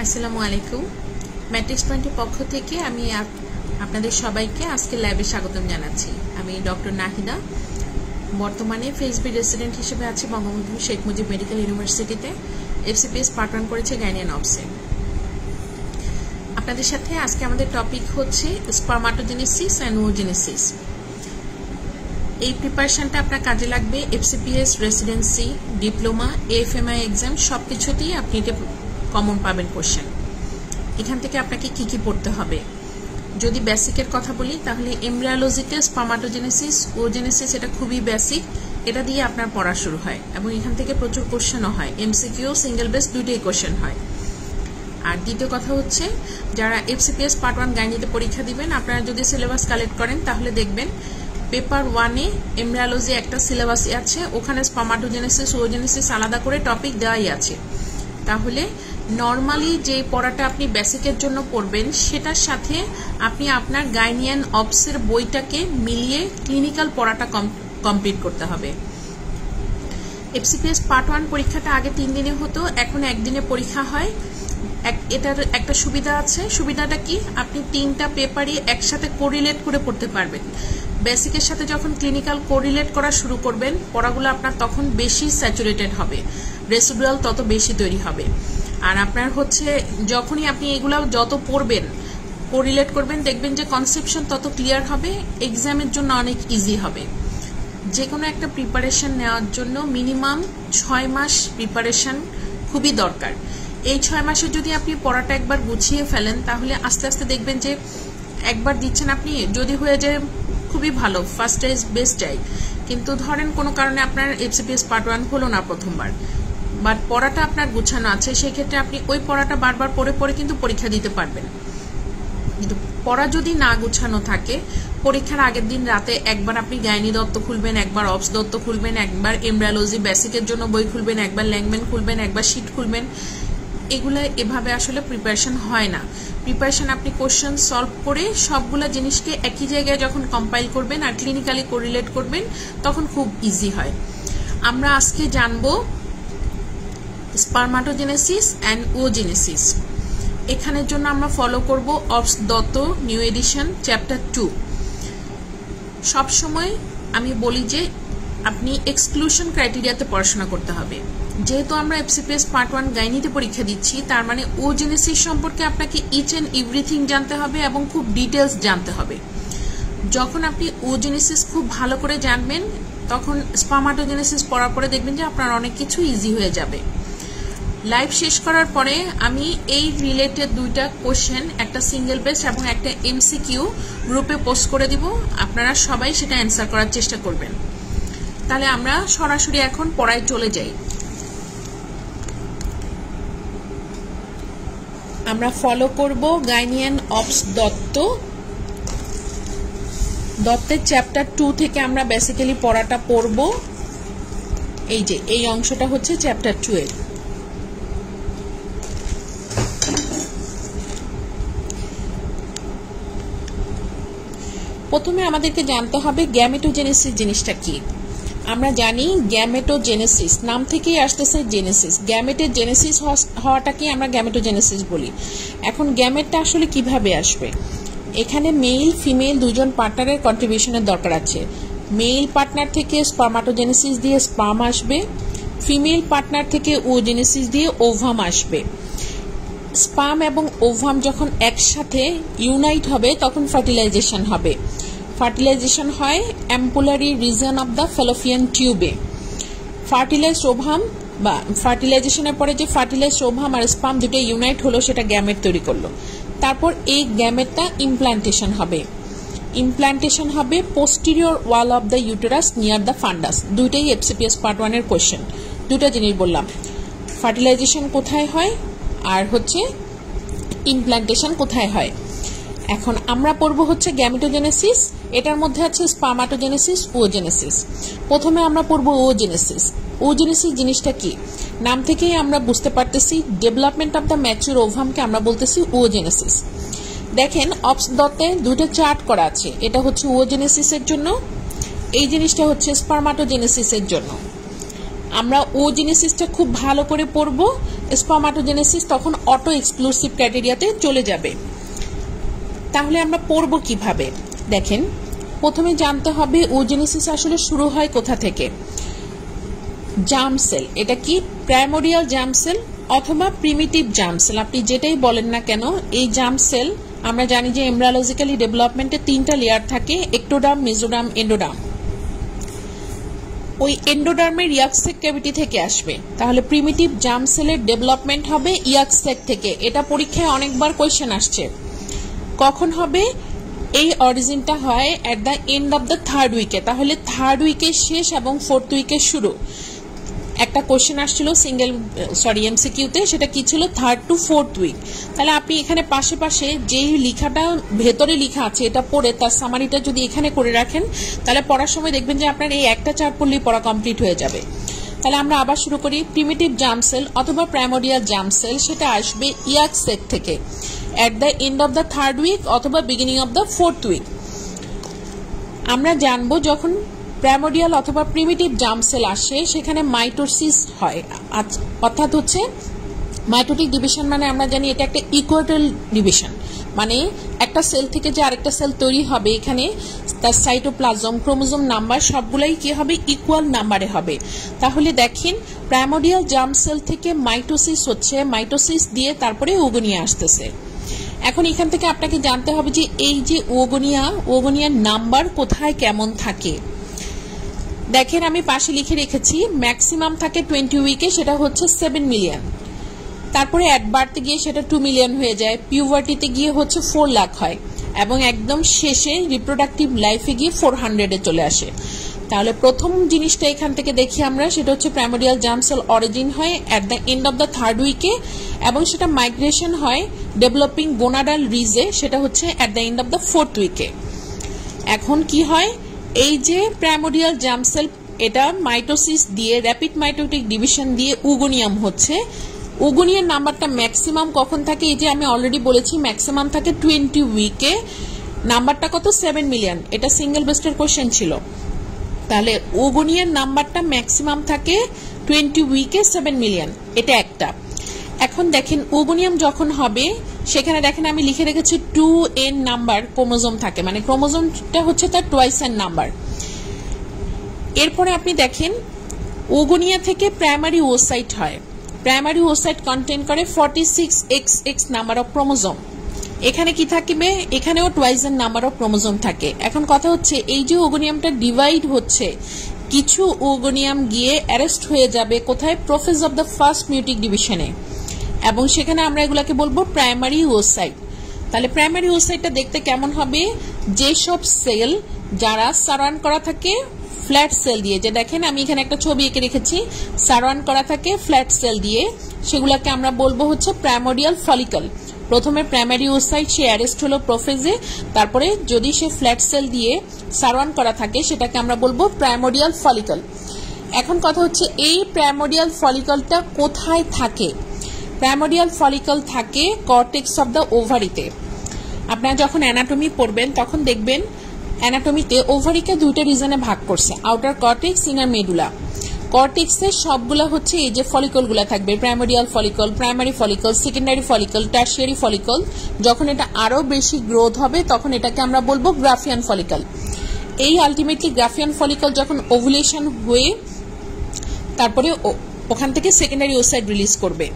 আসসালামু আলাইকুম। ম্যাট্রিক্স পয়েন্টের পক্ষ থেকে আমি আপনাদের সবাইকে আজকে ল্যাবে স্বাগতম জানাচ্ছি। আমি ডক্টর নাহিদা, বর্তমানে ফেসবি রেসিডেন্ট হিসেবে আছি বঙ্গবন্ধু শেখ মুজিব মেডিকেল ইউনিভার্সিটিতে। FCPS পার্ট 1 করেছে গাইনি অ্যান্ড অবসে। আপনাদের সাথে আজকে আমাদের টপিক হচ্ছে স্পারমাটোজেনেসিস অ্যান্ড ওজেনেসিস। এই প্রিপারেশনটা আপনার কাজে লাগবে FCPS, residency, diploma, AFMI exam সবকিছুতেই আপনি এটা কমন পাবেন কোশ্চেন। এখান থেকে আপনাকে কি কি পড়তে হবে, যদি বেসিকের কথা বলি তাহলে এমব্রায়োলজিতে স্পারমাটোজেনেসিস, ওজেনেসিস এটা খুবই বেসিক, এটা দিয়ে আপনার পড়া শুরু হয় এবং এখান থেকে প্রচুর কোশ্চেনও হয়, MCQ, সিঙ্গেল বেস দুইটাই কোশ্চেন হয়। আর দ্বিতীয় কথা হচ্ছে যারা FCPS পার্ট 1 গাইনিতে পরীক্ষা দিবেন, আপনারা যদি সিলেবাস কালেক্ট করেন তাহলে দেখবেন পেপার 1-এ এমব্রায়োলজি একটা সিলেবাস আছে, ওখানে স্পারমাটোজেনেসিস, ওজেনেসিস আলাদা করে টপিক দেওয়াই আছে। তাহলে নর্মালি যে পড়াটা আপনি বেসিকের জন্য পড়বেন সেটার সাথে আপনি আপনার গাইনিয়ান অবসের বইটাকে মিলিয়ে ক্লিনিক্যাল পড়াটা কমপ্লিট করতে হবে। FCPS পার্ট 1 পরীক্ষাটা আগে 3 দিনে হতো, এখন একদিনে পরীক্ষা হয়। এটার একটা সুবিধা আছে, সুবিধাটা কি, আপনি 3টা পেপারই একসাথে কোরিলেট করে পড়তে পারবেন। বেসিকের সাথে যখন ক্লিনিক্যাল কোরিলেট করা শুরু করবেন, পড়াগুলো আপনার তখন বেশি স্যাচুরেটেড হবে, রেসিডুয়াল তত বেশি তৈরি হবে। আর আপনার হচ্ছে যখনই আপনি এগুলো যত পড়বেন, কোরিলেট করবেন, দেখবেন যে কনসেপশন তত ক্লিয়ার হবে, এক্সামের জন্য অনেক ইজি হবে। যে কোনো একটা প্রিপারেশন নেওয়ার জন্য মিনিমাম 6 মাস প্রিপারেশন খুবই দরকার। এই 6 মাসে যদি আপনি পড়াটা একবার গুছিয়ে ফেলেন তাহলে আস্তে আস্তে দেখবেন যে একবার দিচ্ছেন আপনি, যদি হয়ে যায় খুবই ভালো, ফার্স্ট টাইম বেস্ট টাই। কিন্তু ধরেন কোনো কারণে আপনার FCPS পার্ট 1 হলো না প্রথমবার, বাট পড়াটা আপনার গুছানো আছে, সেই ক্ষেত্রে আপনি ওই পড়াটা বারবার পড়ে পড়ে কিন্তু পরীক্ষা দিতে পারবেন। কিন্তু পড়া যদি না গুছানো থাকে, পরীক্ষার আগের দিন রাতে একবার আপনি গাইনি দত্ত খুলবেন, একবার অবস দত্ত খুলবেন, একবার এমব্রায়োলজি বেসিকের জন্য বই খুলবেন, একবার ল্যাংম্যান খুলবেন, একবার শিট খুলবেন, এগুলো এভাবে আসলে প্রিপারেশন হয় না। প্রিপারেশন আপনি কোশ্চেন সলভ করে সবগুলো জিনিসকে একই জায়গায় যখন কম্পাইল করবেন আর ক্লিনিক্যালি কোরিলেট করবেন তখন খুব ইজি হয়। আমরা আজকে জানবো স্পারমাটোজেনেসিস অ্যান্ড ওজেনেসিস। এখানের জন্য আমরা ফলো করব অবস দত্ত নিউ এডিশন চ্যাপ্টার 2। সবসময় আমি বলি যে আপনি এক্সক্লুশন ক্রাইটেরিয়াতে পড়াশোনা করতে হবে। যেহেতু আমরা FCPS পার্ট 1 গাইনিতে পরীক্ষা দিচ্ছি, তার মানে ওজেনেসিস সম্পর্কে আপনাকে ইচ অ্যান্ড এভরিথিং জানতে হবে এবং খুব ডিটেলস জানতে হবে। যখন আপনি ওজেনেসিস খুব ভালো করে জানবেন তখন স্পারমাটোজেনেসিস পড়ার পরে দেখবেন যে আপনার অনেক কিছু ইজি হয়ে যাবে। লাইভ শেষ করার পরে আমি এই রিলেটেড 2টা কোশ্চেন, একটা সিঙ্গেল বেস এবং একটা MCQ গ্রুপে পোস্ট করে দিব, আপনারা সবাই সেটা অ্যান্সার করার চেষ্টা করবেন। তাহলে আমরা সরাসরি এখন পড়ায় চলে যাই। আমরা ফলো করব গাইনিয়ান অবস দত্তের চ্যাপ্টার 2 থেকে আমরা বেসিক্যালি পড়াটা পড়ব। এই যে এই অংশটা হচ্ছে চ্যাপ্টার 2 এর। প্রথমে আমাদেরকে জানতে হবে গ্যামেটোজেনেসিস জিনিসটা কি। আমরা জানি গ্যামেটোজেনেসিস নাম থেকেই আসতেছে জেনেসিস, গ্যামেটের জেনেসিস হওয়াটাকে আমরা গ্যামেটোজেনেসিস বলি। এখন গ্যামেটটা আসলে কিভাবে আসবে, এখানে মেল ফিমেল দুজন পার্টনারের কন্ট্রিবিউশনের দরকার আছে। মেল পার্টনার থেকে স্পারমাটোজেনেসিস দিয়ে স্পার্ম আসবে, ফিমেল পার্টনার থেকে ওজেনেসিস দিয়ে ওভাম আসবে। স্পার্ম এবং ওভাম যখন একসাথে ইউনাইট হবে তখন ফার্টিলাইজেশন হবে। ফার্টিলাইজেশন হয় ampullary reason of the Fallopian টিউবে। ফার্টিলাইজড ওভাম বা ফার্টিলাইজেশনের পরে যে ফার্টিলাইজড ওভাম আর স্পার্ম দুটো ইউনাইট হলো, সেটা গ্যামেট তৈরি করলো। তারপর এই গ্যামেটটা ইমপ্লান্টেশন হবে। ইমপ্লান্টেশন হবে posterior wall of the uterus near the ফান্ডাস। দুইটাই FCPS পার্ট 1 এর কোশ্চেন। দুটা জিনিস বললাম, ফার্টিলাইজেশন কোথায় হয় আর হচ্ছে ইমপ্লান্টেশন কোথায় হয়। এখন আমরা পড়বো হচ্ছে গ্যামেটোজেনেসিস, এটার মধ্যে আছে স্পারমাটোজেনেসিস, ওজেনেসিস। প্রথমে আমরা পড়বো ওজেনেসিস। ওজেনেসিস জিনিসটা কি, নাম থেকেই আমরা বুঝতে পারতেছি ডেভেলপমেন্ট অব দ্য ম্যাচিউর ওভামকে আমরা বলতেছি ওজেনেসিস। দেখেন অবস দত্তে 2টা চার্ট করা আছে, এটা হচ্ছে ওজেনেসিসের জন্য, এই জিনিসটা হচ্ছে স্পারমাটোজেনেসিসের জন্য। আমরা ওজেনেসিসটা খুব ভালো করে পড়বো, স্পার্মাটোজেনেসিস তখন অটো এক্সক্লুসিভ ক্রাইটেরিয়াতে চলে যাবে। তাহলে আমরা পড়বো কিভাবে? দেখেন, প্রথমে জানতে হবে ওজেনেসিস আসলে শুরু হয় কোথা থেকে। জার্ম সেল, এটা কি প্রাইমোরিয়াল জার্ম সেল অথবা প্রিমিটিভ জার্ম সেল, আপনি যেটাই বলেন না কেন, এই জার্ম সেল আমরা জানি যে এমব্রায়োলজিক্যালি ডেভেলপমেন্টে 3টা লেয়ার থাকে, এক্টোডার্ম, মেসোডার্ম, এন্ডোডার্ম। ওই এন্ডোডার্মের ইয়াক সেক ক্যাভিটি থেকে আসবে। তাহলে প্রিমিটিভ জার্ম সেলের ডেভেলপমেন্ট হবে ইয়াক সেক থেকে। এটা পরীক্ষায় অনেকবার কোয়েশ্চেন আসছে। কখন হবে? এই অরিজিনটা হয় এট the end of the 3rd উইকে। তাহলে 3rd উইকের শেষ এবং 4th উইকের শুরু। একটা কোশ্চেন আসছিল এমসিকিউতে, সেটা কি ছিল? 3rd to 4th week. তাহলে আপনি এখানে পাশে পাশে যেই লেখাটা ভেতরে লেখা আছে এটা পড়ে তার সামারিটা যদি এখানে করে রাখেন, তাহলে পড়ার সময় দেখবেন যে আপনার এই একটা চার্ট পড়লেই পড়া কমপ্লিট হয়ে যাবে। তাহলে আমরা আবার শুরু করি। প্রিমিটিভ জার্ম সেল অথবা প্রাইমোরিয়াল জার্ম সেল সেটা আসবে ইয়াক সেক থেকে at the end of the 3rd week অথবা beginning of the 4th week. আমরা জানবো যখন প্রাইমোরিয়াল অথবা প্রিমিটিভ জার্ম সেল আসে সেখানে মাইটোসিস হয়, অর্থাৎ হচ্ছে মাইটোটিক ডিভিশন মানে আমরা জানি এটা একটা ইকুয়েটাল ডিভিশন, মানে একটা সেল থেকে যে আরেকটা সেল তৈরি হবে এখানে তার সাইটোপ্লাজম, ক্রোমোজোম নাম্বার সবগুলাই কি হবে? ইকুয়াল নাম্বারে হবে। তাহলে দেখেন প্রাইমোরিয়াল জার্ম সেল থেকে মাইটোসিস হচ্ছে, মাইটোসিস দিয়ে তারপরে ওগোনিয়া আসতেছে। এখন এখান থেকে আপনাকে জানতে হবে যে এই যে ওগোনিয়ার নাম্বার কোথায় কেমন থাকে। দেখেন আমি পাশে লিখে রেখেছি, ম্যাক্সিমাম থাকে 20 উইকে, সেটা হচ্ছে 7 মিলিয়ন। তারপরে অ্যাট বার্থে গিয়ে সেটা 2 মিলিয়ন হয়ে যায়, পিউবার্টিতে গিয়ে হচ্ছে 4 লাখ হয়, এবং একদম শেষে রিপ্রোডাক্টিভ লাইফে গিয়ে 400-এ চলে আসে। তাহলে প্রথম জিনিসটা এখান থেকে দেখি আমরা, সেটা হচ্ছে প্রাইমোরিয়াল জার্ম সেল অরিজিন হয় at the end of the 3rd উইকে, এবং সেটা মাইগ্রেশন হয় ডেভেলপিং গোনাডাল রিজে, সেটা হচ্ছে at the end of the 4th উইকে। এখন কি হয়? এই যে প্রাইমোরিয়াল জার্ম সেল এটা মাইটোসিস দিয়ে র্যাপিড মাইটোটিক ডিভিশন দিয়ে উগোনিয়াম হচ্ছে। উগোনিয়ার নাম্বারটা ম্যাক্সিমাম কখন থাকে? এই যে আমি অলরেডি বলেছি ম্যাক্সিমাম থাকে 20 উইকে, নাম্বারটা কত? 7 মিলিয়ন। এটা সিঙ্গেল বেস্টের কোশ্চেন ছিল। তাহলে উগোনিয়ার নাম্বারটা ম্যাক্সিমাম থাকে 20 উইকে 7 মিলিয়ন, এটা একটা। এখন দেখেন উগোনিয়াম যখন হবে সেখানে দেখেন আমি লিখে রেখেছি 2n নাম্বার ক্রোমোজোম থাকে, মানে ক্রোমোজোমটা হচ্ছে তার টুয়াইস এন নাম্বার। এরপরে আপনি দেখেন ওগোনিয়া থেকে প্রাইমারি ওসাইট হয়। প্রাইমারি ওসাইট কন্টেইন করে 46XX নাম্বার অফ ক্রোমোজোম। এখানে কি থাকবে? এখানেও twice N number of chromosome থাকে। এখন কথা হচ্ছে এই যে ওগোনিয়ামটা ডিভাইড হচ্ছে, কিছু ওগোনিয়াম গিয়ে অ্যারেস্ট হয়ে যাবে কোথায়? প্রোফেজ অফ দ্য ফার্স্ট মিউটিক ডিভিশনে, এবং সেখানে আমরা এগুলাকে বলবো প্রাইমারি ওসাইট। তাহলে প্রাইমারি ওসাইটটা দেখতে কেমন হবে? যেসব সেল যারা সারাউন্ড করা থাকে ফ্ল্যাট সেল দিয়ে, যে দেখেন আমি এখানে একটা ছবি এঁকে রেখেছি, সারাউন্ড করা থাকে ফ্ল্যাট সেল দিয়ে, সেগুলাকে আমরা বলবো হচ্ছে প্রাইমোরিয়াল ফলিকল। প্রথমে প্রাইমারি ওসাইট সে অ্যারেস্ট হলো প্রোফেজে, তারপরে যদি সে ফ্ল্যাট সেল দিয়ে সারাউন্ড করা থাকে সেটাকে আমরা বলবো প্রাইমোরিয়াল ফলিকল। এখন কথা হচ্ছে এই প্রাইমোরিয়াল ফলিকলটা কোথায় থাকে? প্রাইমোরিয়াল ফলিকল থাকে কর্টেক্স অফ দ্য ওভারিতে। আপনারা যখন অ্যানাটমি পড়বেন তখন দেখবেন অ্যানাটমিতে ওভারিকে 2টা রিজনে ভাগ করছে, আউটার কর্টেক্স, ইনার মেডুলা। কর্টেক্সের সবগুলা হচ্ছে এই যে ফলিকলগুলা থাকবে, primordial follicle, primary follicle, secondary follicle, tertiary follicle. যখন এটা আরো বেশি গ্রোথ হবে তখন এটাকে আমরা বলবো গ্রাফিয়ান ফলিকল। এই আলটিমেটলি গ্রাফিয়ান ফলিকল যখন ওভুলেশন হয়ে তারপরে ওখান থেকে সেকেন্ডারি ওসাইট রিলিজ করবে,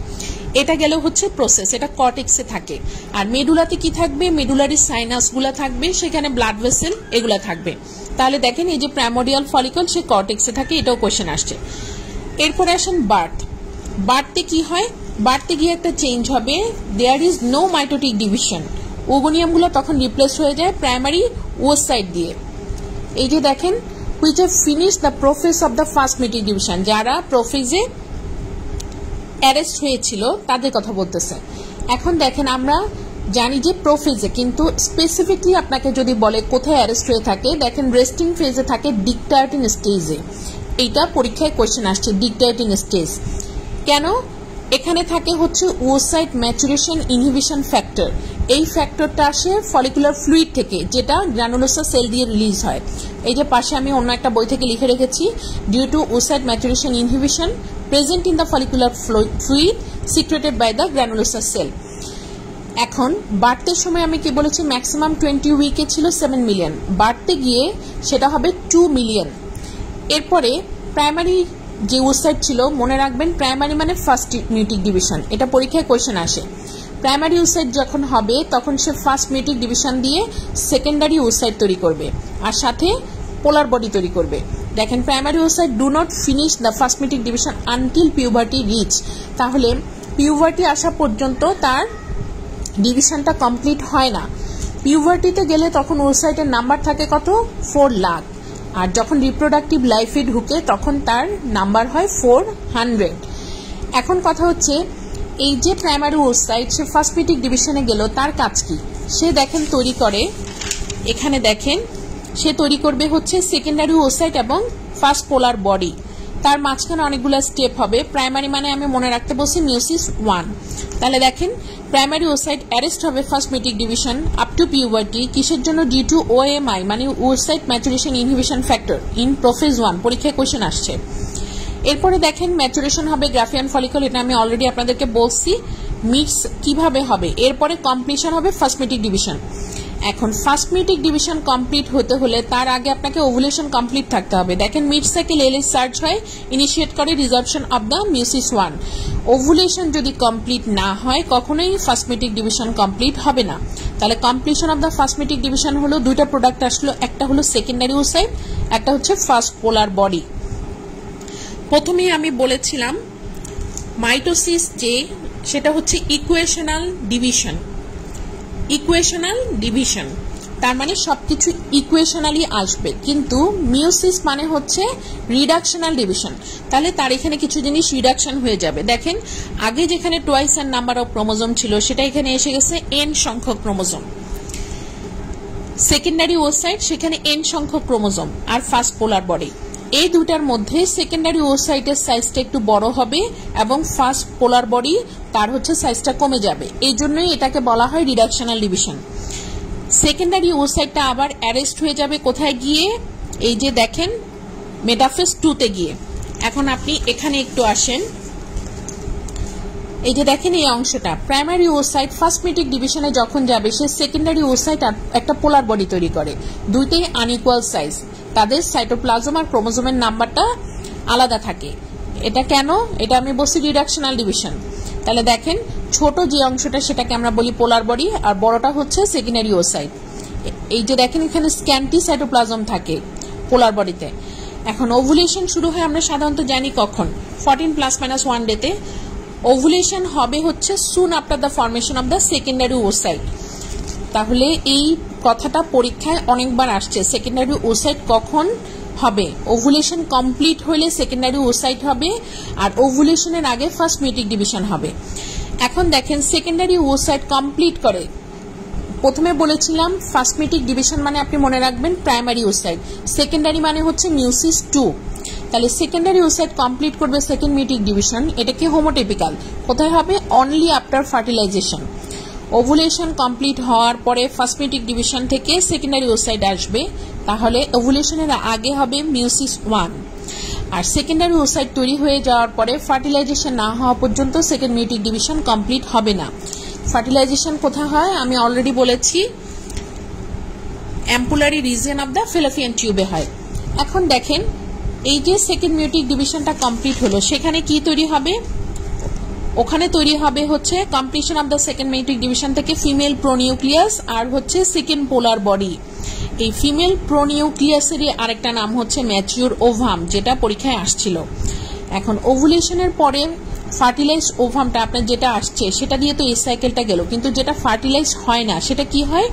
এটা গেল হচ্ছে প্রসেস, এটা কর্টেক্সে থাকে। আর মেডুলাতে কি থাকবে? মেডুলারি সাইনাস গুলা থাকবে, সেখানে ব্লাড ভেসেল এগুলা থাকবে। তাহলে দেখেন এই যে প্রাইমোরিয়াল ফলিকল সে কর্টেক্সে থাকে, এটাও কোশ্চেন আসছে। এরপরে আসেন বার্থ। বার্থে কি হয়? বার্থে গিয়ে একটা চেঞ্জ হবে, there is no mitotic division. Oogonium গুলো তখন রিপ্লেস হয়ে যায় প্রাইমারি ওসাইট দিয়ে। এই যে দেখেন which have finished the prophase of the first meiotic division, যারা প্রোফেজে অ্যারেস্ট হয়েছিল তাদের কথা বলতেছে। এখন দেখেন আমরা জানি যে প্রোফেজে, কিন্তু স্পেসিফিকলি আপনাকে যদি বলে কোথায় অ্যারেস্ট হয়ে থাকে, দেখেন রেস্টিং ফেজে থাকে ডিকটার্টিং স্টেজে। এইটা পরীক্ষায় কোয়েশ্চেন আসছে, ডিকটার্টিং স্টেজ। কেন? এখানে থাকে হচ্ছে oocyte ম্যাচুরেশন ইনহিবিশন ফ্যাক্টর। এই ফ্যাক্টরটা আসে ফলিকুলার ফ্লুইড থেকে, যেটা গ্রানুলোসার সেল দিয়ে রিলিজ হয়। এই যে পাশে আমি অন্য একটা বই থেকে লিখে রেখেছি, due to oocyte maturation inhibition present in the follicular fluid secreted by the গ্রানুলোসার সেল। এখন বাড়তে সময় আমি কি বলেছি, ম্যাক্সিমাম 20 উইকে ছিল 7 মিলিয়ন, বাড়তে গিয়ে সেটা হবে 2 মিলিয়ন। এরপরে প্রাইমারি যে oocyte ছিল, মনে রাখবেন প্রাইমারি মানে ফার্স্ট মিউটিক ডিভিশন, এটা পরীক্ষায় কোয়েশ্চেন আসে। প্রাইমারি oocyte যখন হবে তখন সে ফার্স্ট মিউটিক ডিভিশন দিয়ে সেকেন্ডারি oocyte তৈরি করবে, আর সাথে পোলার বডি তৈরি করবে। দেখেন primary oocyte do not finish the first meiotic division until puberty reach, তাহলে পিউবার্টি আসা পর্যন্ত তার ডিভিশনটা কমপ্লিট হয় না। পিউবার্টিতে গেলে তখন oocyteর নাম্বার থাকে কত, 4 লাখ, আর যখন রিপ্রোডাক্টিভ লাইফে ঢুকে তখন তার নাম্বার হয় 400। এখন কথা হচ্ছে, এই যে প্রাইমারি oocyte সে ফার্স্ট মিউটিক ডিভিশনে গেল, তার কাজ কি? সে দেখেন তৈরি করে, এখানে দেখেন সে তৈরি করবে হচ্ছে সেকেন্ডারি oocyte এবং ফার্স্ট পোলার বডি। তার মাঝখানে অনেকগুলো স্টেপ হবে। প্রাইমারি মানে আমি মনে রাখতে বলছি মিউসিস 1। তাহলে দেখেন প্রাইমারি oocyte অ্যারেস্ট হবে first meiotic division up to puberty, কিসের জন্য? ডিউ টু OMI মানে oocyte maturation inhibition factor in prophase 1, পরীক্ষায় কোয়েশ্চেন আসছে। এরপরে দেখেন ম্যাচুরেশন হবে গ্রাফিয়ান ফলিকল, এটা আমি অলরেডি আপনাদেরকে বলছি মিক্স কিভাবে হবে। এরপরে কমপ্লিশন হবে ফার্স্ট মিউটিক ডিভিশন। এখন ফার্স্ট মিউটিক ডিভিশন কমপ্লিট হতে হলে তার আগে আপনাকে ওভুলেশন কমপ্লিট থাকতে হবে। দেখেন মিড সাইকেল LH সার্চ হয়, ইনিশিয়েট করে রিজার্পশন অফ দ্য মিউসিস 1। ওভুলেশন যদি কমপ্লিট না হয় কখনোই ফার্স্ট মিউটিক ডিভিশন কমপ্লিট হবে না। তাহলে completion of the first meiotic division হলো দুইটা প্রোডাক্ট আসলো, একটা হলো সেকেন্ডারি oocyte, একটা হচ্ছে ফার্স্ট পোলার বডি। প্রথমেই আমি বলেছিলাম মাইটোসিস যে সেটা হচ্ছে ইকুয়েশনাল ডিভিশন। ইকুয়েশনাল ডিভিশন তার মানে সবকিছু ইকুয়েশনালি আসবে, কিন্তু মিওসিস মানে হচ্ছে রিডাকশনাল ডিভিশন। তাহলে তার এখানে কিছু জিনিস রিডাকশন হয়ে যাবে। দেখেন আগে যেখানে টোয়াইস এর নাম্বার অফ ক্রোমোজোম ছিল সেটা এখানে এসে গেছে n সংখ্যক ক্রোমোজোম। সেকেন্ডারি oocyte সেখানে n সংখ্যক ক্রোমোজোম, আর ফার্স্ট পোলার বডি। এই দুটার মধ্যে সেকেন্ডারি oocyte এর সাইজটা একটু বড় হবে এবং ফার্স্ট পোলার বডি তার হচ্ছে সাইজটা কমে যাবে। এই জন্যই এটাকে বলা হয় রিডাকশনাল ডিভিশন। সেকেন্ডারি oocyteটা আবার অ্যারেস্ট হয়ে যাবে কোথায় গিয়ে, এই যে দেখেন মেটাফেজ 2 তে গিয়ে। এখন আপনি এখানে একটু আসেন, এই যে দেখেন এই অংশটা প্রাইমারি oocyte ফার্স্ট মিউটিক ডিভিশনে যখন যাবে সে সেকেন্ডারি oocyte একটা পোলার বডি তৈরি করে, দুইটাই আনইকুয়াল সাইজ, তাদের সাইটোপ্লাজম আর ক্রোমোজোমের নাম্বারটা আলাদা থাকে। এটা কেন? এটা আমি বলছি রিডাকশনাল ডিভিশন। তাহলে দেখেন ছোট যে অংশটা সেটাকে আমরা বলি পোলার বডি, আর বড়টা হচ্ছে সেকেন্ডারি oocyte। এই যে দেখেন এখানে স্ক্যান্টি সাইটোপ্লাজম থাকে পোলার বডিতে। এখন ওভুলেশন শুরু হয় আমরা সাধারণত জানি কখন, 14 ± 1 ডেতে। ওভুলেশন হবে হচ্ছে soon after the formation of the secondary oocyte। তাহলে এই কথাটা পরীক্ষায় অনেকবার আসছে, সেকেন্ডারি oocyte কখন হবে? ওভুলেশন কমপ্লিট হলে সেকেন্ডারি oocyte হবে, আর ওভুলেশনের আগে ফার্স্ট মিউটিক ডিভিশন হবে। এখন দেখেন সেকেন্ডারি oocyte কমপ্লিট করে, প্রথমে বলেছিলাম ফার্স্ট মিউটিক ডিভিশন মানে আপনি মনে রাখবেন প্রাইমারি oocyte, সেকেন্ডারি মানে হচ্ছে মিউসিস 2। তাহলে সেকেন্ডারি oocyte কমপ্লিট করবে সেকেন্ড মিউটিক ডিভিশন, এটা কি হোমোটিপিক্যাল। কোথায় হবে? Only after fertilization. Ovulation complete হওয়ার পরে ফার্স্ট মিউটিক ডিভিশন থেকে সেকেন্ডারি oocyte আসবে, তাহলে ওভুলেশনের আগে হবে মিউসিস 1। আর সেকেন্ডারি oocyte তৈরি হয়ে যাওয়ার পরে ফার্টিলাইজেশন না হওয়া পর্যন্ত সেকেন্ড মিউটিক ডিভিশন কমপ্লিট হবে না। ফার্টিলাইজেশন কোথায় হয় আমি অলরেডি বলেছি, ampullary region of the fallopian টিউবে হয়। এখন দেখেন এই যে সেকেন্ড মিউটিক ডিভিশনটা কমপ্লিট হলো, সেখানে কি তৈরি হবে? ওখানে তৈরি হবে হচ্ছে completion of the second meiotic division থেকে ফিমেল প্রোনিউক্লিয়াস আর হচ্ছে সেকেন্ড পোলার বডি। এই ফিমেল প্রোনিউক্লিয়াসেরই আরেকটা নাম হচ্ছে ম্যাচিউর ওভাম, যেটা পরীক্ষায় আসছিল। এখন ওভুলেশনের পরে ফার্টিলাইজড ওভামটা আপনার যেটা আসছে সেটা দিয়ে তো এই সাইকেলটা গেল, কিন্তু যেটা ফার্টিলাইজ হয় না সেটা কি হয়?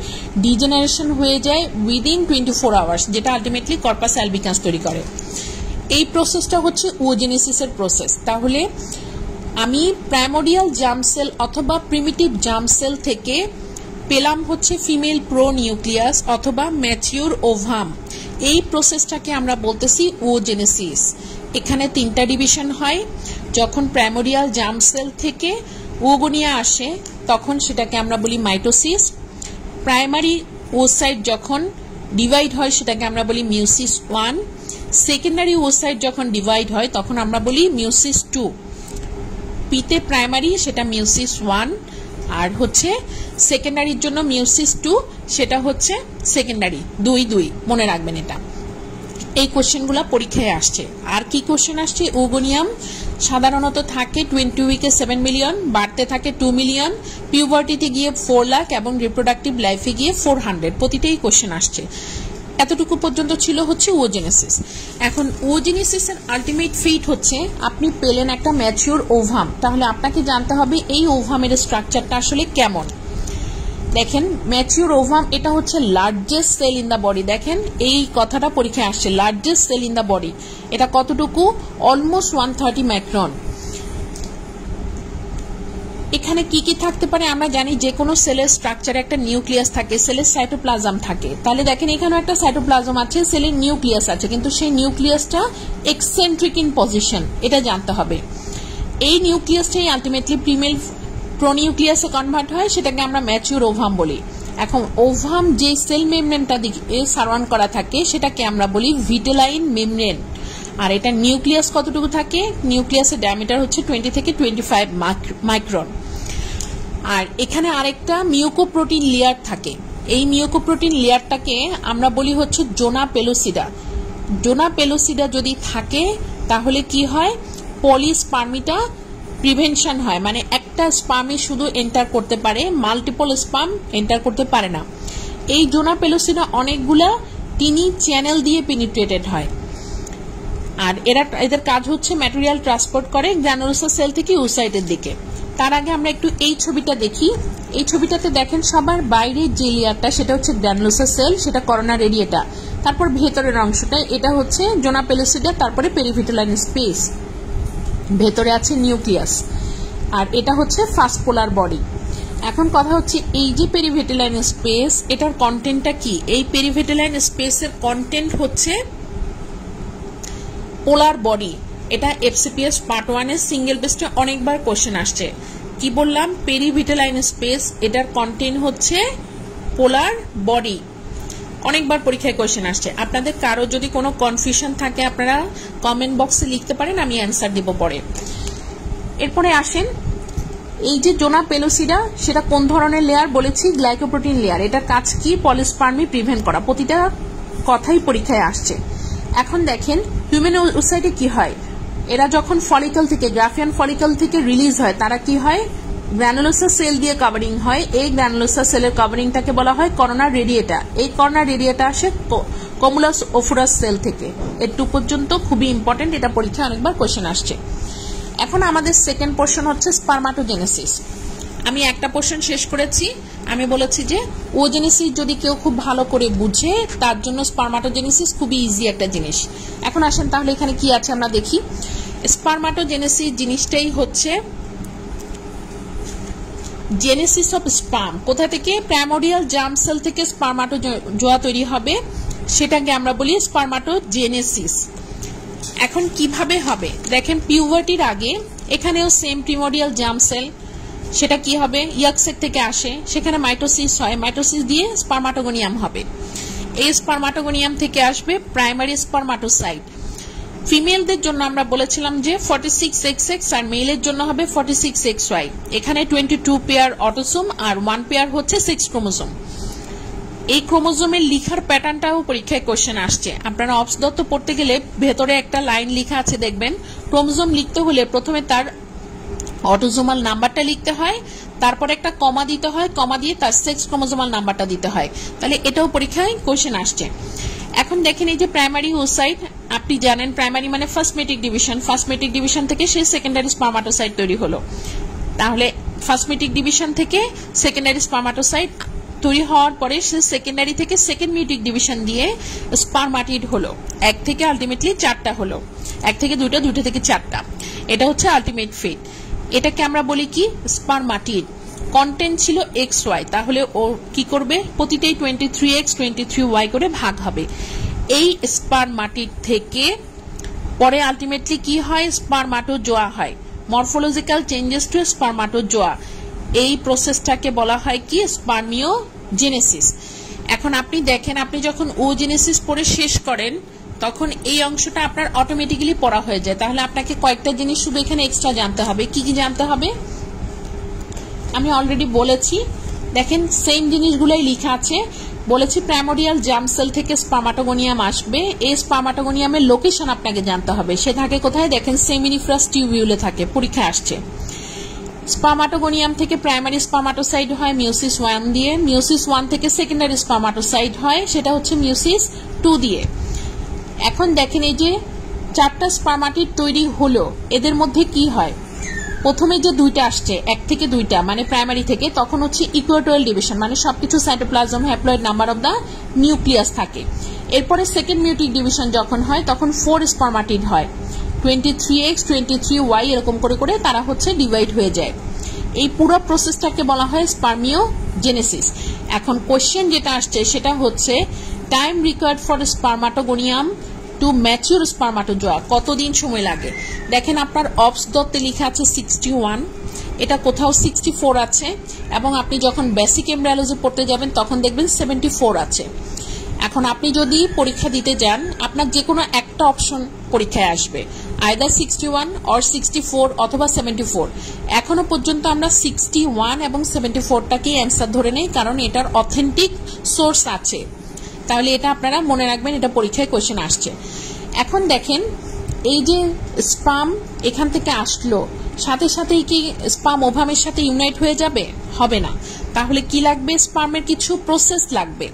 ডিজেনারেশন হয়ে যায় উইদিন 24 আওয়ার্স, যেটা আলটিমেটলি কর্পাস অ্যালবিকান্স তৈরি করে। এই প্রসেসটা হচ্ছে ওজেনেসিসের প্রসেস। তাহলে আমি প্রাইমোডিয়াল জার্ম সেল অথবা প্রিমিটিভ জার্ম সেল থেকে পেলাম হচ্ছে ফিমেল প্রোনিউক্লিয়াস অথবা ম্যাচিউর ওভাম। এই প্রসেসটাকে আমরা বলতেছি ওজেনেসিস। এখানে 3টা ডিভিশন হয়, যখন প্রাইমোরিয়াল জার্ম সেল থেকে ওগোনিয়া আসে তখন সেটাকে আমরা বলি মাইটোসিস। প্রাইমারি ওসাইট যখন ডিভাইড হয় সেটাকে আমরা বলি মিউসিস 1। সেকেন্ডারি ওসাইট যখন ডিভাইড হয় তখন আমরা বলি মিউসিস 2। পিতে প্রাইমারি সেটা মিউসিস 1, আর হচ্ছে সেকেন্ডারির জন্য মিউসিস 2, সেটা হচ্ছে সেকেন্ডারি 2 মনে রাখবেন এটা। এই কোশ্চেনগুলো পরীক্ষায় আসছে। আর কি কোশ্চেন আসছে? ওগোনিয়াম সাধারণত থাকে 20 উইকে 7 মিলিয়ন, বাড়তে থাকে 2 মিলিয়ন, পিউবার্টিতে গিয়ে 4 লাখ এবং রিপ্রোডাক্টিভ লাইফে গিয়ে 400। প্রতিটাই কোশ্চেন আসছে। এতটুকু পর্যন্ত ছিল হচ্ছে ওজেনেসিস। এখন ওজেনেসিসের আলটিমেট ফেট হচ্ছে আপনি পেলেন একটা ম্যাচিউর ওভাম, তাহলে আপনাকে জানতে হবে এই ওভামের স্ট্রাকচারটা আসলে কেমন। দেখেন ম্যাচিউর ওভাম এটা হচ্ছে largest cell in the body. দেখেন এই কথাটা পরীক্ষায় আসছে, largest cell in the body. এটা কতটুকু? Almost 130 micron. এখানে কি কি থাকতে পারে আমরা জানি, যে কোনো সেলের স্ট্রাকচারে একটা নিউক্লিয়াস থাকে, সেলের সাইটোপ্লাজম থাকে। তাহলে দেখেন এখানেও একটা সাইটোপ্লাজম আছে, সেলের নিউক্লিয়াস আছে, কিন্তু সেই নিউক্লিয়াসটা এক্সেন্ট্রিক ইন পজিশন, এটা জানতে হবে। এই নিউক্লিয়াসটাই আলটিমেটলি প্রিমেল প্রোনিউক্লিয়াসে কনভার্ট হয়, সেটাকে আমরা ম্যাচিউর ওভাম বলি। এখন ওভাম যে সেল মেমব্রেনটা দিয়ে সারাউন্ড করা থাকে সেটাকে আমরা বলি ভিটেলাইন মেমব্রেন। আর এটা নিউক্লিয়াস কতটুকু থাকে? নিউক্লিয়াসের ডায়ামিটার হচ্ছে 20 থেকে 25 মাইক্রন। আর এখানে আরেকটা মিউকোপ্রোটিন লেয়ার থাকে। এই মিউকোপ্রোটিন লেয়ারটাকে আমরা বলি হচ্ছে জোনা পেলোসিডা। জোনা পেলোসিডা যদি থাকে তাহলে কি হয়? পলিস্পার্মিটা প্রিভেনশন হয়, মানে একটা স্পার্মই শুধু এন্টার করতে পারে, মাল্টিপল স্পার্ম এন্টার করতে পারে না। এই জোনা পেলোসিডা অনেকগুলা টিনি চ্যানেল দিয়ে পেনিট্রেটেড হয়। আর এদের কাজ হচ্ছে ম্যাটেরিয়াল ট্রান্সপোর্ট করে গ্রানুলোসার সেল থেকে ওসাইটের দিকে। তার আগে আমরা একটু এই ছবিটা দেখি। এই ছবিটাতে দেখেন সবার বাইরের যে লেয়ারটা সেটা হচ্ছে গ্রানুলোসার সেল, সেটা করোনা রেডিয়েটা। তারপর ভেতরের অংশটা এটা হচ্ছে জোনা পেলোসিডা, তারপরে পেরিভিটেলাইন স্পেস, ভেতরে আছে নিউক্লিয়াস। আর এটা হচ্ছে ফার্স্ট পোলার বডি। এখন কথা হচ্ছে এই যে পেরিভিটেলাইন স্পেস, এটার কন্টেন্টটা কি? এই পেরিভিটেলাইন স্পেসের কন্টেন্ট হচ্ছে পোলার বডি। এটা এফসিপিএস পার্ট 1 এর সিঙ্গেল বেস্টে অনেকবার কোশ্চেন আসছে। কি বললাম? পেরিভিটেলাইন স্পেস, এটার কন্টেন্ট হচ্ছে পোলার বডি। অনেকবার পরীক্ষায় কোশ্চেন আসছে। আপনাদের কারো যদি কোনো কনফিউশন থাকে আপনারা কমেন্ট বক্সে লিখতে পারেন, আমি অ্যান্সার দিব পরে। এরপরে আসেন, এই যে জোনা পেলোসিডা সেটা কোন ধরনের লেয়ার বলেছি? Glycoprotein layer. এটার কাজ কি? পলিস্পার্মি প্রিভেন্ট করা। প্রতিটা কথাই পরীক্ষায় আসছে। এখন দেখেন হিউম্যান ওসাইটে কি হয়? এরা যখন ফলিকল থেকে, গ্রাফিয়ান ফলিকল থেকে রিলিজ হয়, তারা কি হয়? গ্রানুলোসার সেল দিয়ে কভারিং হয়। এই গ্রানুলোসার সেলের কভারিংটাকে বলা হয় করোনা রেডিয়েটা। এই করোনা রেডিয়েটা আসে কমুলাস ওফুরাস সেল থেকে। এটুকু পর্যন্ত খুবই ইম্পর্টেন্ট, এটা পরীক্ষায় অনেকবার কোশ্চেন আসছে। এখন আমাদের সেকেন্ড পোর্শন হচ্ছে স্পারমাটোজেনেসিস। আমি একটা পোর্শন শেষ করেছি। আমি বলেছি যে ওজেনেসিস যদি কেউ খুব ভালো করে বুঝে তার জন্য স্পারমাটোজেনেসিস খুবই ইজি একটা জিনিস। এখন আসেন তাহলে এখানে কি আছে আমরা দেখি। স্পারমাটোজেনেসিস জিনিসটাই হচ্ছে জেনেসিস অফ স্পার্ম। কোথা থেকে? প্রাইমোরিয়াল জার্ম সেল থেকে স্পারমাটোজোয়া তৈরি হবে, সেটাকে আমরা বলি স্পারমাটোজেনেসিস। এখন কিভাবে হবে? দেখেন পিউবার্টির আগে এখানেও সেম প্রিমোরিয়াল জার্ম সেল, সেটা কি হবে? ইয়াকসেট থেকে আসে, সেখানে মাইটোসিস হয়, মাইটোসিস দিয়ে স্পারমাটোগোনিয়াম হবে। এই স্পারমাটোগোনিয়াম থেকে আসবে প্রাইমারি স্পারমাটোসাইট। ফিমেলদের জন্য আমরা বলেছিলাম যে 46XX আর মেলের জন্য হবে 46XY। এখানে 22 পেয়ার অটোসোম আর 1 পেয়ার হচ্ছে 6 ক্রোমোসোম। এই ক্রোমোজোমের লিখার প্যাটার্নটাও পরীক্ষায় কোশ্চেন আসছে। আপনারা অপস দত্ত পড়তে গেলে ভেতরে একটা লাইন লিখা আছে দেখবেন। ক্রোমোজোম লিখতে হলে প্রথমে তার অটোজোমাল নাম্বারটা লিখতে হয়, তারপর একটা কমা দিতে হয়, কমা দিয়ে তার সেক্স ক্রোমোজোমাল নাম্বারটা দিতে হয়। তাহলে এটাও পরীক্ষায় কোশ্চেন আসছে। এখন দেখেন এই যে প্রাইমারি ওসাইট, আপনি জানেন প্রাইমারি মানে first metric division. First metric division থেকে সে সেকেন্ডারি স্পারমাটোসাইট তৈরি হলো। তাহলে ফার্স্ট মেট্রিক ডিভিশন থেকে সেকেন্ডারি স্পারমাটোসাইট তৈরি হওয়ার পরে সে সেকেন্ডারি থেকে সেকেন্ড মেট্রিক ডিভিশন দিয়ে স্পারমাটিড হলো। এক থেকে আলটিমেটলি 4টা হলো, এক থেকে 2টা, 2টা থেকে 4টা। এটা হচ্ছে আলটিমেট ফেট। এটাকে আমরা বলি কি? স্পারমাটিড। কন্টেন্ট ছিল XY, তাহলে ও কি করবে? প্রতিটাই 23X 23Y করে ভাগ হবে। এই স্পারমাটিড থেকে পরে আলটিমেটলি কি হয়, স্পারমাটোজোয়া হয়। মরফোলজিক্যাল চেঞ্জেস টু স্পারমাটোজোয়া, এই প্রসেসটাকে বলা হয় কি, স্পার্মিওজেনেসিস। এখন আপনি দেখেন, আপনি যখন ওজেনেসিস পড়ে শেষ করেন তখন এই অংশটা আপনার অটোমেটিক্যালি পড়া হয়ে যায়। তাহলে আপনাকে কয়েকটা জিনিস শুধু এখানে এক্সট্রা জানতে হবে। কি কি জানতে হবে আমি অলরেডি বলেছি, দেখেন সেম জিনিসগুলোই লেখা আছে। বলেছি প্রাইমোরিয়াল জার্ম সেল থেকে স্পার্মাটোগোনিয়াম আসবে, এই স্পার্মাটোগোনিয়ামের লোকেশন আপনাকে জানতে হবে। সে থাকে কোথায়, দেখেন সেমিনিফারাস টিউবিউলে থাকে, পরীক্ষা আসছে। স্পার্মাটোগোনিয়াম থেকে প্রাইমারি স্পার্মাটোসাইট হয় মিওসিস 1 দিয়ে, মিওসিস 1 থেকে সেকেন্ডারি স্পার্মাটোসাইট হয়, সেটা হচ্ছে মিওসিস 2 দিয়ে। এখন দেখেন এই যে 4টা স্পার্মাটিড তৈরি হলো, এদের মধ্যে কি হয়, প্রথমে যে 2টা আসছে 1 থেকে 2টা মানে প্রাইমারি থেকে, তখন হচ্ছে ইকুয়েটোরিয়াল ডিভিশন, মানে সবকিছু cytoplasm haploid number of the nucleus থাকে। এরপরে সেকেন্ড মিউটিক ডিভিশন যখন হয় তখন 4 স্পার্মাটিড হয়, 23X 23Y এরকম করে করে তারা হচ্ছে ডিভাইড হয়ে যায়। এই পুরো প্রসেসটাকে বলা হয় স্পার্মিওজেনেসিস। এখন কোশ্চেন যেটা আসছে সেটা হচ্ছে time required for spermatogonium to mature spermatozoa, কতদিন সময় লাগে। দেখেন আপনার অবস দত্তে লেখা আছে 61, এটা কোথাও 64 আছে, এবং আপনি যখন বেসিক এমব্রায়োলজি পড়তে যাবেন তখন দেখবেন 74 আছে। এখন আপনি যদি পরীক্ষা দিতে যান, আপনার যে কোনো একটা অপশন পরীক্ষায় আসবে, আইদার 61 অর 64 অথবা 74। এখনো পর্যন্ত আমরা 61 এবং 74টাকেই অ্যান্সার ধরে নেই, কারণ এটার অথেন্টিক সোর্স আছে। তাহলে এটা আপনারা মনে রাখবেন, এটা পরীক্ষায় কোশ্চেন আসছে। এখন দেখেন এই যে স্পার্ম এখান থেকে আসলো, সাথে সাথেই কি স্পার্ম ওভামের সাথে ইউনাইট হয়ে যাবে? হবে না। তাহলে কি লাগবে, স্পার্মের কিছু প্রসেস লাগবে।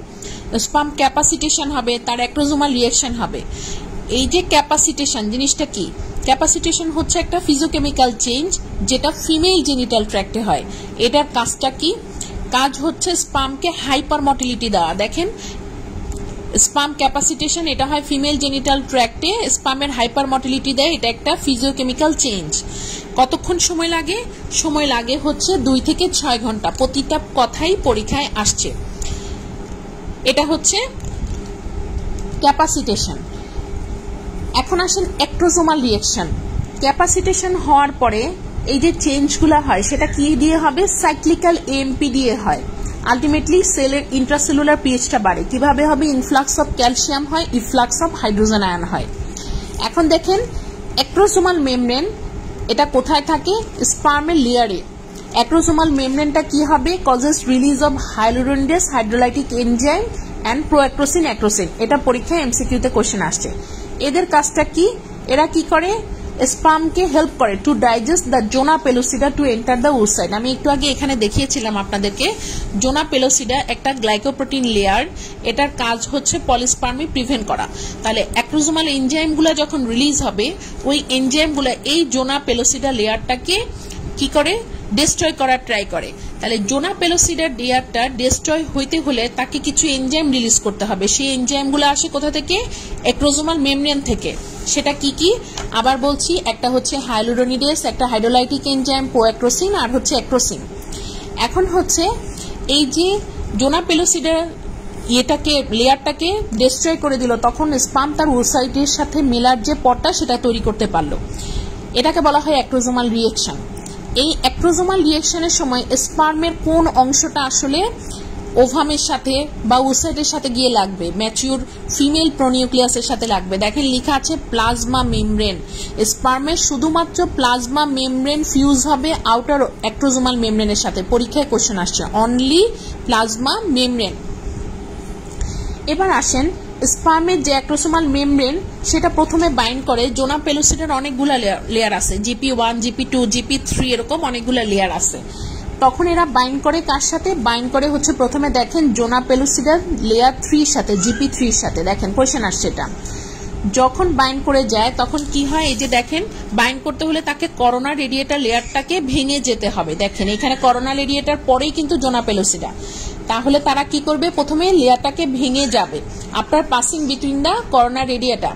স্পার্ম ক্যাপাসিটেশন হবে, তার অ্যাক্রোজোমাল রিঅ্যাকশন হবে। এই যে ক্যাপাসিটেশন জিনিসটা কি, ক্যাপাসিটেশন হচ্ছে একটা ফিজিওকেমিক্যাল চেঞ্জ যেটা ফিমেল জেনিটাল ট্র্যাক্টে হয়। এটার কাজটা কি, কাজ হচ্ছে স্পার্মকে হাইপার মোটিলিটি দেওয়া। দেখেন স্পার্ম ক্যাপাসিটেশন এটা হয় ফিমেল জেনিটাল ট্র্যাক্টে, স্পার্মের হাইপার মোটিলিটি দেয়, এটা একটা ফিজিওকেমিক্যাল চেঞ্জ। কতক্ষণ সময় লাগে, সময় লাগে হচ্ছে 2 থেকে 6 ঘন্টা। প্রতিটা কথাই পরীক্ষায় আসছে। এটা হচ্ছে ক্যাপাসিটেশন। এখন আসেন অ্যাক্রোজোমাল রিঅ্যাকশন। ক্যাপাসিটেশন হওয়ার পরে এই যে চেঞ্জগুলো হয় সেটা কি দিয়ে হবে, সাইক্লিক্যাল এএমপি দিয়ে হয়। আলটিমেটলি সেলের ইন্ট্রাসেলুলার পিএইচটা বাড়ে। কিভাবে হবে, ইনফ্লাক্স অফ ক্যালসিয়াম হয়, ইনফ্লাক্স অফ হাইড্রোজেন আয়ন হয়। এখন দেখেন অ্যাক্রোজোমাল মেমব্রেন এটা কোথায় থাকে, স্পার্মের লেয়ারে। অ্যাক্রোজোমাল মেমব্রেনটা কি হবে, causes release of hyaluronidase hydrolytic enzyme and proacrosin acrosin. এটা পরীক্ষায় এমসিকিউতে কোশ্চেন আসছে। এদের কাজটা কি, এরা কি করে, স্পার্মকে হেল্প করে to digest the zona pellucida to enter the oocyte. আমি একটু আগে এখানে দেখিয়েছিলাম আপনাদেরকে, জোনা পেলোসিডা একটা গ্লাইকোপ্রোটিন লেয়ার, এটার কাজ হচ্ছে পলিস্পার্মি প্রিভেন্ট করা। তাহলে অ্যাক্রোজোমাল এনজাইমগুলো যখন রিলিজ হবে, ওই এনজাইমগুলো এই জোনা পেলোসিডা লেয়ারটাকে কি করে, ডিস্ট্রয় করার ট্রাই করে। তাহলে জোনা পেলোসিডার লেয়ারটা ডিস্ট্রয় হইতে হলে তাকে কিছু এনজাইম রিলিজ করতে হবে। সেই এনজাইমগুলো আসে কোথা থেকে, অ্যাক্রোজোমাল মেমব্রেন থেকে। সেটা কি কি আবার বলছি, একটা হচ্ছে হাইলুরোনিডেস, একটা হাইড্রোলাইটিক এনজাইম প্রোঅ্যাক্রোসিন, আর হচ্ছে অ্যাক্রোসিন। এখন হচ্ছে এই যে জোনা পেলোসিডার এটাকে লেয়ারটাকে ডিস্ট্রয় করে দিল, তখন স্পার্ম তার ওসাইটের সাথে মেলার যে পটটা সেটা তৈরি করতে পারলো। এটাকে বলা হয় অ্যাক্রোজোমাল রিঅ্যাকশন। এই অ্যাক্রোজোমাল রিঅ্যাকশনের সময় স্পার্মের কোন অংশটা আসলে ওভামের সাথে বা ওসাইটের সাথে গিয়ে লাগবে, ম্যাচিউর ফিমেল প্রোনিউক্লিয়াসের সাথে লাগবে। দেখেন লেখা আছে প্লাজমা মেমব্রেন। স্পার্মের শুধুমাত্র প্লাজমা মেমব্রেন ফিউজ হবে আউটার অ্যাক্রোজোমাল মেমব্রেনের সাথে। পরীক্ষায় কোশ্চেন আসছে অনলি প্লাজমা মেমব্রেন। এবার আসেন স্পার্মের যে অ্যাক্রোজোমাল মেমব্রেন সেটা প্রথমে বাইন্ড করে, জোনা পেলোসিডার অনেকগুলো লেয়ার আছে, GP1 GP2 GP3 এরকম অনেকগুলো লেয়ার আছে। তখন এরা বাইন্ড করে কার সাথে, বাইন্ড করে হচ্ছে প্রথমে দেখেন জোনা পেলোসিডার লেয়ার 3 সাথে, GP3 সাথে। দেখেন কোশ্চেন আসছে এটা, যখন বাইন্ড করে যায় তখন কি হয়, এই যে দেখেন বাইন্ড করতে হলে তাকে করোনা রেডিয়েটার লেয়ারটাকে ভেঙে যেতে হবে। দেখেন এখানে করোনা রেডিয়েটার পরেই কিন্তু জোনা পেলোসিডা। তাহলে তারা কি করবে, প্রথমে লেয়ারটাকে ভেঙে যাবে after passing between the corona radiata.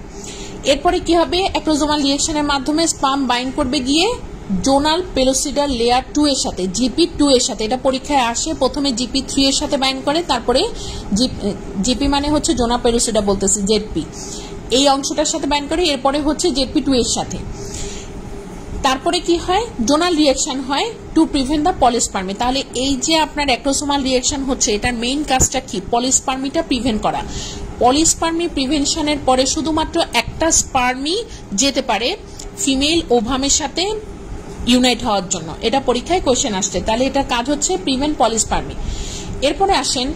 এরপরে কি হবে, অ্যাক্রোজোমাল রিঅ্যাকশনের মাধ্যমে স্পার্ম বাইন্ড করবে গিয়ে জোনাল পেলোসিডার লেয়ার 2 এর সাথে, GP2 এর সাথে। এটা পরীক্ষায় আসে, প্রথমে GP3 এর সাথে বাইন্ড করে, তারপরে GP মানে হচ্ছে জোনা পেলোসিডা বলতেছি, ZP। এই অংশটার সাথে বাইন্ড করে, এরপরে হচ্ছে ZP2 এর সাথে। তারপরে কি হয়, জোনাল রিঅ্যাকশন হয় টু প্রিভেন্ট দ্য পলিস্পার্মি। তাহলে এই যে আপনার অ্যাক্রোসোমাল রিঅ্যাকশন হচ্ছে, এটার মেইন কাজটা কি, পলিস্পার্মিটা প্রিভেন্ট করা। পলিস্পার্মি প্রিভেনশনের পরে শুধুমাত্র একটা স্পার্মি যেতে পারে ফিমেল ওভামের সাথে ইউনাইট হওয়ার জন্য, এটা পরীক্ষায় কোশ্চেন আসছে। তাহলে এটার কাজ হচ্ছে প্রিভেন্ট পলিস্পার্মি। এরপরে আসেন,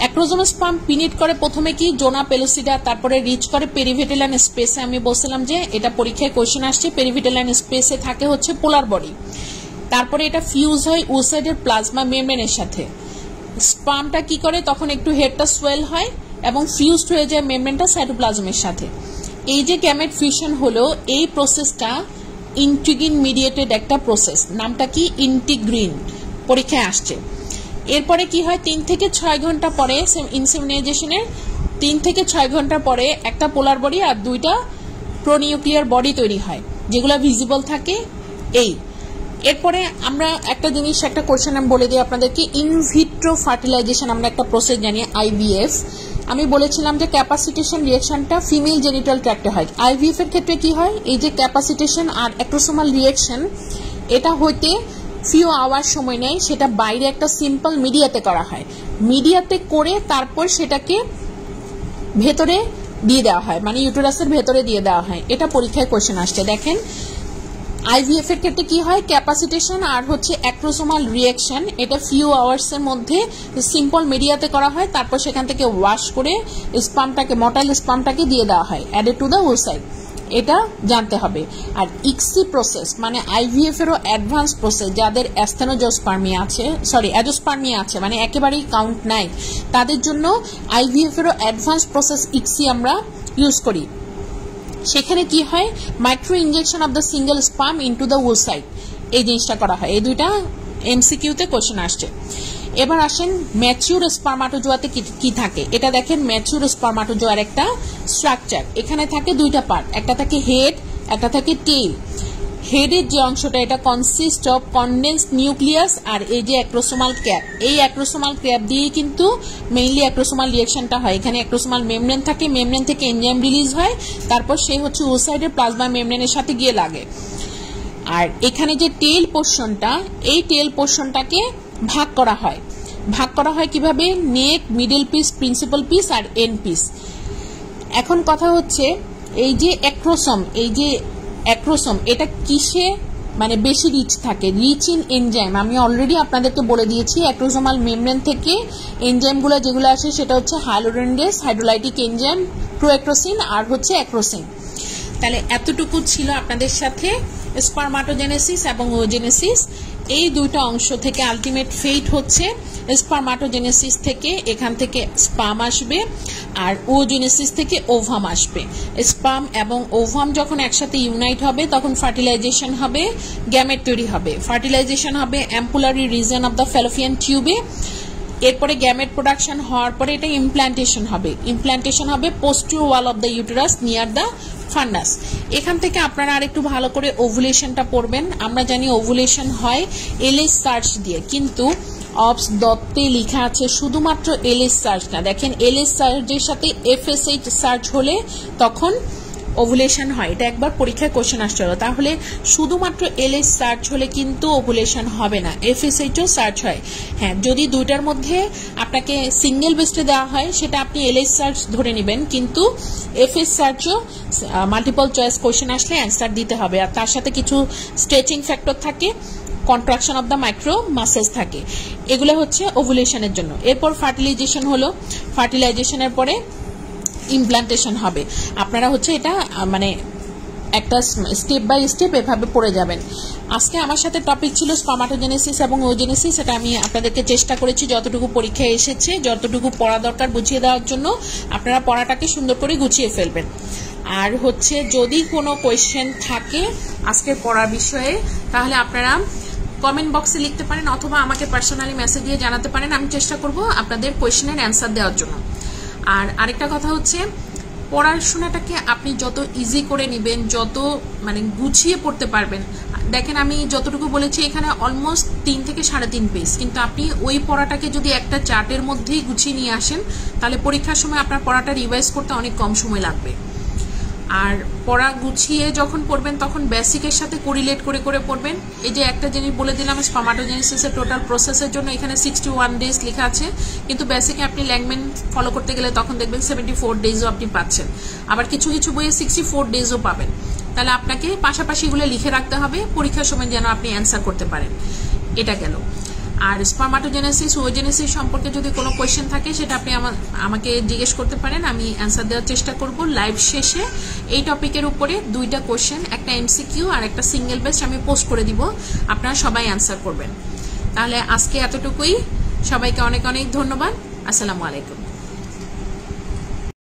অ্যাক্রোজোমাস্পার্ম পিনিট করে প্রথমে কি জোনা পেলোসিডা, তারপরে রিচ করে পেরিভিটেলান স্পেসে। আমি বলছিলাম যে এটা পরীক্ষায় কোশ্চেন আসছে, পেরিভিটেলান স্পেসে থাকে হচ্ছে পোলার বডি। তারপরে এটা ফিউজ হয় ওসাইডের প্লাজমা মেমব্রেনের সাথে। স্পার্মটা কি করে, তখন একটু হেডটা সোয়েল হয় এবং ফিউজড হয়ে যায় মেমব্রেনটা সাইটোপ্লাজমের সাথে। এই যে গ্যামেট ফিউশন হলো, এই প্রসেসটা ইন্টিগ্রিন মিডিয়েটেড একটা প্রসেস, নামটা কি, ইন্টিগ্রিন, পরীক্ষায় আসছে। এরপরে কি হয়, 3 থেকে 6 ঘন্টা পরে ইনসেমিনাইজেশনের 3 থেকে 6 ঘন্টা পরে একটা পোলার বডি আর 2টা প্রোনিউক্লিয়ার বডি তৈরি হয়, যেগুলো ভিজিবল থাকে। এরপরে আমরা একটা জিনিস, একটা কোশ্চেন আমি বলে দিই আপনাদেরকে, ইনভিট্রো ফার্টিলাইজেশন আমরা একটা প্রসেস জানি, IVF। আমি বলেছিলাম যে ক্যাপাসিটেশন রিঅ্যাকশনটা ফিমেল জেনিটাল ট্র্যাক্টে হয়। IVF এর ক্ষেত্রে কি হয়, এই যে ক্যাপাসিটেশন আর অ্যাক্রোসোমাল রিঅ্যাকশন, এটা হইতে ফিউ আওয়ার সময় নেয়, সেটা বাইরে একটা সিম্পল মিডিয়াতে করা হয়। মিডিয়াতে করে তারপর সেটাকে ভেতরে দিয়ে দেওয়া হয়, মানে ইউটেরাসের ভেতরে দিয়ে দেওয়া হয়। এটা পরীক্ষায় কোশ্চেন আসছে। দেখেন IVF এর ক্ষেত্রে কি হয়, ক্যাপাসিটেশন আর হচ্ছে অ্যাক্রোসোমাল রিঅ্যাকশন, এটা ফিউ আওয়ার্স এর মধ্যে সিম্পল মিডিয়াতে করা হয়, তারপর সেখান থেকে ওয়াশ করে স্পার্মটাকে, মর্টাল স্পার্মটাকে দিয়ে দেওয়া হয় অ্যাডেড টু দ্য ওসাইট। এটা জানতে হবে। আর ইক্সি প্রসেস মানে IVF এরও অ্যাডভান্স প্রসেস, যাদের অ্যাস্থেনোজোস্পার্মি আছে, সরি অ্যাজোস্পার্মি আছে, মানে একেবারেই কাউন্ট নাই, তাদের জন্য IVF এরও অ্যাডভান্স প্রসেস ইক্সি আমরা ইউজ করি। সেখানে কি হয়, micro injection of the single sperm into the oocyte, এই জিনিসটা করা হয়। এই দুইটা MCQতে কোশ্চেন আসছে। এবার আসেন ম্যাচিউর স্পার্মাটোজোয়াতে কি থাকে। এটা দেখেন ম্যাচিউর স্পার্মাটোজোয়ার একটা স্ট্রাকচার। এখানে থাকে 2টা পার্ট, একটা থাকে হেড, একটা থাকে টেইল। হেডের যে অংশটা, এটা কনসিস্ট অফ কনডেন্সড নিউক্লিয়াস আর এই যে অ্যাক্রোসোমাল ক্যাপ। এই অ্যাক্রোসোমাল ক্যাপ দিয়েই কিন্তু মেইনলি অ্যাক্রোসোমাল রিঅ্যাকশনটা হয়। এখানে অ্যাক্রোসোমাল মেমব্রেন থাকে, মেমব্রেন থেকে এনজাইম রিলিজ হয়, তারপর সে হচ্ছে ওসাইডের প্লাজমা মেমব্রেনের সাথে গিয়ে লাগে। আর এখানে যে টেইল পোর্শনটা, এই টেইল পোর্শনটাকে ভাগ করা হয়। ভাগ করা হয় কিভাবে, neck, middle piece, principal piece আর এন্ড পিস। এখন কথা হচ্ছে, এই যে অ্যাক্রোসোম, এটা কিসে মানে বেশি রিচ থাকে, রিচ ইন এনজাইম। আমি অলরেডি আপনাদেরকে বলে দিয়েছি, অ্যাক্রোসোমাল মেমব্রেন থেকে এনজাইমগুলো যেগুলো আসে সেটা হচ্ছে হাইলোরেন্ডেস, হাইড্রোলাইটিক এনজাইম, প্রোঅ্যাক্রোসিন আর হচ্ছে অ্যাক্রোসিন। তাহলে এতটুকু ছিল আপনাদের সাথে স্পার্মাটোজেনেসিস এবং ওজেনেসিস। এই দুইটা অংশ থেকে আলটিমেট ফেট হচ্ছে স্পার্মাটোজেনেসিস থেকে এখান থেকে স্পার্ম আসবে, আর ওজেনেসিস থেকে ওভাম আসবে। স্পার্ম এবং ওভাম যখন একসাথে ইউনাইট হবে তখন ফার্টিলাইজেশন হবে, গ্যামেট তৈরি হবে। ফার্টিলাইজেশন হবে ampullary reason of the Fallopian টিউবে। এরপরে গ্যামেট প্রোডাকশন হওয়ার পরে এটা ইমপ্ল্যান্টেশন হবে। ইমপ্ল্যান্টেশন হবে posterior wall of the uterus near the ফান্ডাস। এখান থেকে আপনারা আরেকটু ভালো করে ওভুলেশনটা পড়বেন। আমরা জানি ওভুলেশন হয় এলএস সার্চ দিয়ে, কিন্তু অবস দত্তে লেখা আছে শুধুমাত্র এলএস সার্চ না। দেখেন এলএস সার্চের সাথে FSH সার্চ হলে তখন ওভুলেশন হয়। এটা একবার পরীক্ষায় কোশ্চেন আসছিল। তাহলে শুধুমাত্র এলএস সার্চ হলে কিন্তু ওভুলেশন হবে না, FSHও সার্চ হয়। হ্যাঁ, যদি দুইটার মধ্যে আপনাকে সিঙ্গেল বেস্টে দেওয়া হয় সেটা আপনি এলএস সার্চ ধরে নেবেন, কিন্তু FS সার্চও মাল্টিপল চয়েস কোশ্চেন আসলে অ্যান্সার দিতে হবে। আর তার সাথে কিছু স্ট্রেচিং ফ্যাক্টর থাকে, contraction of the micro muscles থাকে, এগুলো হচ্ছে ওভুলেশনের জন্য। এরপর ফার্টিলাইজেশন হলো, ফার্টিলাইজেশনের পরে ইমপ্ল্যান্টেশন হবে। আপনারা হচ্ছে এটা মানে একটা স্টেপ বাই স্টেপ এভাবে পড়ে যাবেন। আজকে আমার সাথে টপিক ছিল স্পার্মাটোজেনেসিস এবং ওজেনেসিস। এটা আমি আপনাদেরকে চেষ্টা করেছি যতটুকু পরীক্ষায় এসেছে, যতটুকু পড়া দরকার বুঝিয়ে দেওয়ার জন্য। আপনারা পড়াটাকে সুন্দর করে গুছিয়ে ফেলবেন। আর হচ্ছে যদি কোনো কোয়েশ্চেন থাকে আজকের পড়ার বিষয়ে, তাহলে আপনারা কমেন্ট বক্সে লিখতে পারেন অথবা আমাকে পার্সোনালি মেসেজ দিয়ে জানাতে পারেন। আমি চেষ্টা করব আপনাদের কোয়েশ্চেনের অ্যান্সার দেওয়ার জন্য। আর আরেকটা কথা হচ্ছে, পড়াশোনাটাকে আপনি যত ইজি করে নেবেন, যত মানে গুছিয়ে পড়তে পারবেন। দেখেন আমি যতটুকু বলেছি এখানে অলমোস্ট 3 থেকে 3.5 পেজ, কিন্তু আপনি ওই পড়াটাকে যদি একটা চার্টের মধ্যেই গুছিয়ে নিয়ে আসেন তাহলে পরীক্ষার সময় আপনার পড়াটা রিভাইজ করতে অনেক কম সময় লাগবে। আর পড়া গুছিয়ে যখন পড়বেন তখন বেসিকের সাথে কোরিলেট করে করে পড়বেন। এই যে একটা জিনিস বলে দিলাম, স্পার্মাটোজেনেসিসের টোটাল প্রসেসের জন্য এখানে 61 ডেজ লেখা আছে, কিন্তু বেসিকে আপনি ল্যাংম্যান ফলো করতে গেলে তখন দেখবেন 74 ডেজও আপনি পাচ্ছেন। আবার কিছু কিছু বইয়ে 64 ডেজও পাবেন। তাহলে আপনাকে পাশাপাশি এগুলো লিখে রাখতে হবে পরীক্ষার সময় যেন আপনি অ্যান্সার করতে পারেন। এটা গেল। আর স্পার্মাটোজেনেসিস ওজেনেসিস সম্পর্কে যদি কোনো কোয়েশ্চেন থাকে সেটা আপনি আমাকে জিজ্ঞেস করতে পারেন, আমি অ্যান্সার দেওয়ার চেষ্টা করব। লাইভ শেষে এই টপিকের উপরে 2টা কোয়েশ্চেন, একটা এমসিকিউ আর একটা সিঙ্গেল বেস্ট আমি পোস্ট করে দিব, আপনারা সবাই অ্যান্সার করবেন। তাহলে আজকে এতটুকুই, সবাইকে অনেক অনেক ধন্যবাদ। আসসালামু আলাইকুম।